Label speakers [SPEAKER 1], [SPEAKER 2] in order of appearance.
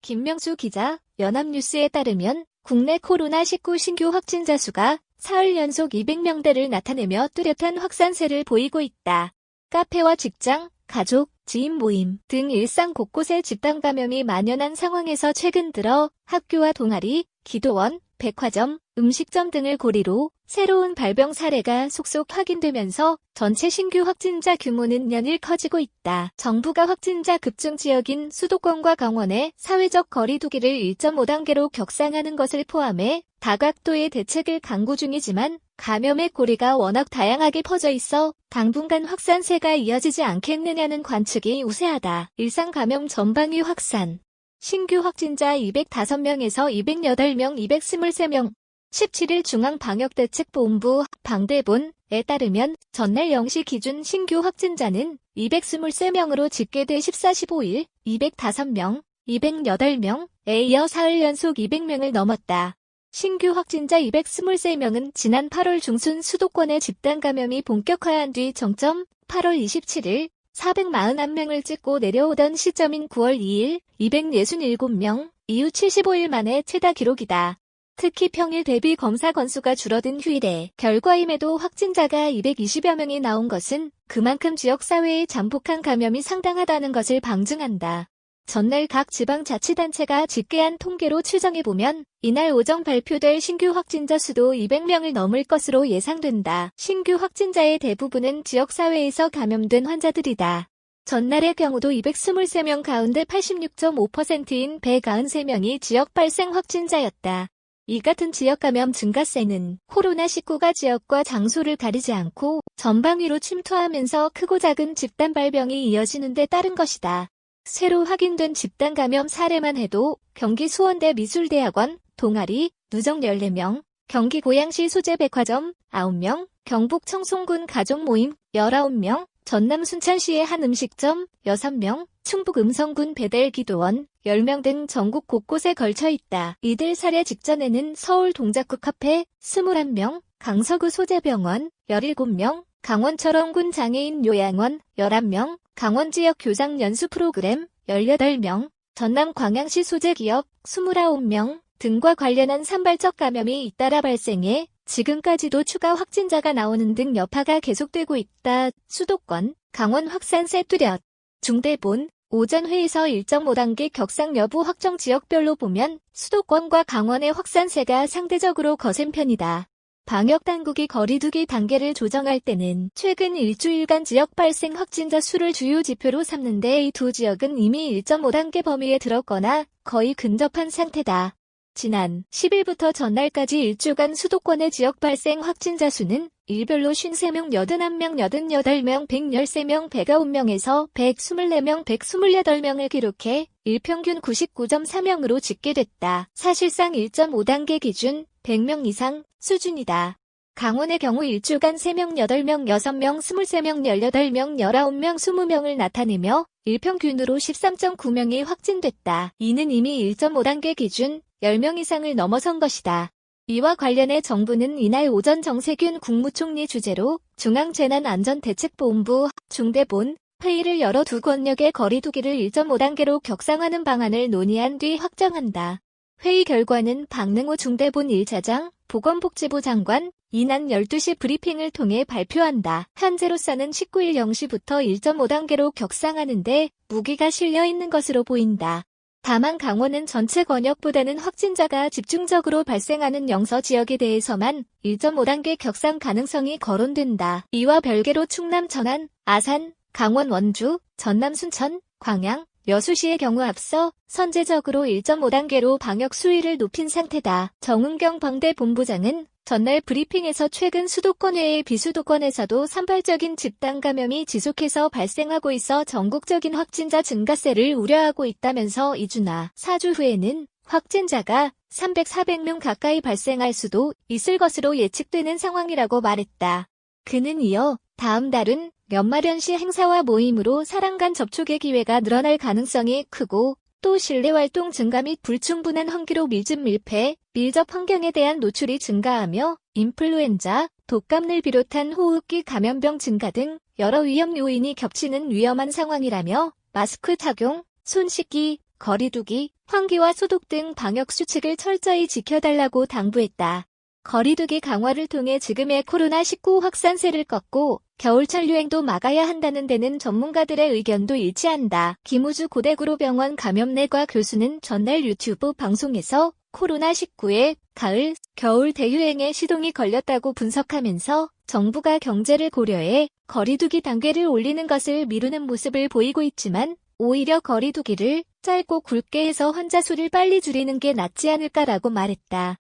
[SPEAKER 1] 김명수 기자, 연합뉴스에 따르면 국내 코로나19 신규 확진자 수가 사흘 연속 200명대를 나타내며 뚜렷한 확산세를 보이고 있다. 카페와 직장, 가족, 지인 모임 등 일상 곳곳에 집단 감염이 만연한 상황에서 최근 들어 학교와 동아리, 기도원, 백화점, 음식점 등을 고리로 새로운 발병 사례가 속속 확인되면서 전체 신규 확진자 규모는 연일 커지고 있다. 정부가 확진자 급증 지역인 수도권과 강원의 사회적 거리 두기를 1.5단계로 격상하는 것을 포함해 다각도의 대책을 강구 중이지만 감염의 고리가 워낙 다양하게 퍼져 있어 당분간 확산세가 이어지지 않겠느냐는 관측이 우세하다. 일상 감염 전방위 확산. 신규 확진자 205명에서 208명, 223명. 17일 중앙방역대책본부 방대본에 따르면 전날 0시 기준 신규 확진자는 223명으로 집계돼 14-15일 205명, 208명에 이어 사흘 연속 200명을 넘었다. 신규 확진자 223명은 지난 8월 중순 수도권의 집단 감염이 본격화한 뒤 정점 8월 27일 441명을 찍고 내려오던 시점인 9월 2일 267명, 이후 75일 만에 최다 기록이다. 특히 평일 대비 검사 건수가 줄어든 휴일에 결과임에도 확진자가 220여 명이 나온 것은 그만큼 지역사회의 잠복한 감염이 상당하다는 것을 방증한다. 전날 각 지방자치단체가 집계한 통계로 추정해보면 이날 오전 발표될 신규 확진자 수도 200명을 넘을 것으로 예상된다. 신규 확진자의 대부분은 지역사회에서 감염된 환자들이다. 전날의 경우도 223명 가운데 86.5%인 193명이 지역 발생 확진자였다. 이 같은 지역 감염 증가세는 코로나19가 지역과 장소를 가리지 않고 전방위로 침투하면서 크고 작은 집단 발병이 이어지는 데 따른 것이다. 새로 확인된 집단 감염 사례만 해도 경기 수원대 미술대학원, 동아리, 누적 14명, 경기 고양시 소재백화점 9명, 경북 청송군 가족모임 19명, 전남 순천시의 한 음식점 6명, 충북 음성군 배델기도원 10명 등 전국 곳곳에 걸쳐 있다. 이들 사례 직전에는 서울 동작구 카페 21명, 강서구 소재병원 17명, 강원 철원군 장애인 요양원 11명, 강원 지역 교장 연수 프로그램 18명, 전남 광양시 소재기업 29명 등과 관련한 산발적 감염이 잇따라 발생해 지금까지도 추가 확진자가 나오는 등 여파가 계속되고 있다. 수도권, 강원 확산세 뚜렷. 중대본, 오전 회의에서 1.5단계 격상 여부 확정 지역별로 보면 수도권과 강원의 확산세가 상대적으로 거센 편이다. 방역당국이 거리두기 단계를 조정할 때는 최근 일주일간 지역 발생 확진자 수를 주요 지표로 삼는데 이 두 지역은 이미 1.5단계 범위에 들었거나 거의 근접한 상태다. 지난 10일부터 전날까지 일주간 수도권의 지역 발생 확진자 수는 일별로 53명, 81명, 88명, 113명, 109명에서 124명, 128명을 기록해 일평균 99.4명으로 집계됐다. 사실상 1.5단계 기준 100명 이상 수준이다. 강원의 경우 일주간 3명, 8명, 6명, 23명, 18명, 19명, 20명을 나타내며 일평균으로 13.9명이 확진됐다. 이는 이미 1.5단계 기준 10명 이상을 넘어선 것이다. 이와 관련해 정부는 이날 오전 정세균 국무총리 주재로 중앙재난안전대책본부 중대본 회의를 열어 두 권역의 거리두기를 1.5단계로 격상하는 방안을 논의한 뒤 확정한다. 회의 결과는 박능호 중대본 1차장, 보건복지부 장관, 이날 12시 브리핑을 통해 발표한다. 현재로서는 19일 0시부터 1.5단계로 격상하는데 무기가 실려 있는 것으로 보인다. 다만 강원은 전체 권역보다는 확진자가 집중적으로 발생하는 영서 지역에 대해서만 1.5단계 격상 가능성이 거론된다. 이와 별개로 충남 천안, 아산, 강원 원주, 전남 순천, 광양, 여수시의 경우 앞서 선제적으로 1.5단계로 방역 수위를 높인 상태다. 정은경 방대본부장은 전날 브리핑에서 최근 수도권 외의 비수도권에서도 산발적인 집단 감염이 지속해서 발생하고 있어 전국적인 확진자 증가세를 우려하고 있다면서 2주나 4주 후에는 확진자가 300, 400명 가까이 발생할 수도 있을 것으로 예측되는 상황이라고 말했다. 그는 이어 다음 달은 연말연시 행사와 모임으로 사람 간 접촉의 기회가 늘어날 가능성이 크고 또 실내활동 증가 및 불충분한 환기로 밀집 밀폐, 밀접 환경에 대한 노출이 증가하며 인플루엔자, 독감을 비롯한 호흡기 감염병 증가 등 여러 위험 요인이 겹치는 위험한 상황이라며 마스크 착용, 손 씻기, 거리 두기, 환기와 소독 등 방역 수칙을 철저히 지켜달라고 당부했다. 거리두기 강화를 통해 지금의 코로나19 확산세를 꺾고 겨울철 유행도 막아야 한다는 데는 전문가들의 의견도 일치한다. 김우주 고대구로병원 감염내과 교수는 전날 유튜브 방송에서 코로나19의 가을, 겨울 대유행에 시동이 걸렸다고 분석하면서 정부가 경제를 고려해 거리두기 단계를 올리는 것을 미루는 모습을 보이고 있지만 오히려 거리두기를 짧고 굵게 해서 환자 수를 빨리 줄이는 게 낫지 않을까라고 말했다.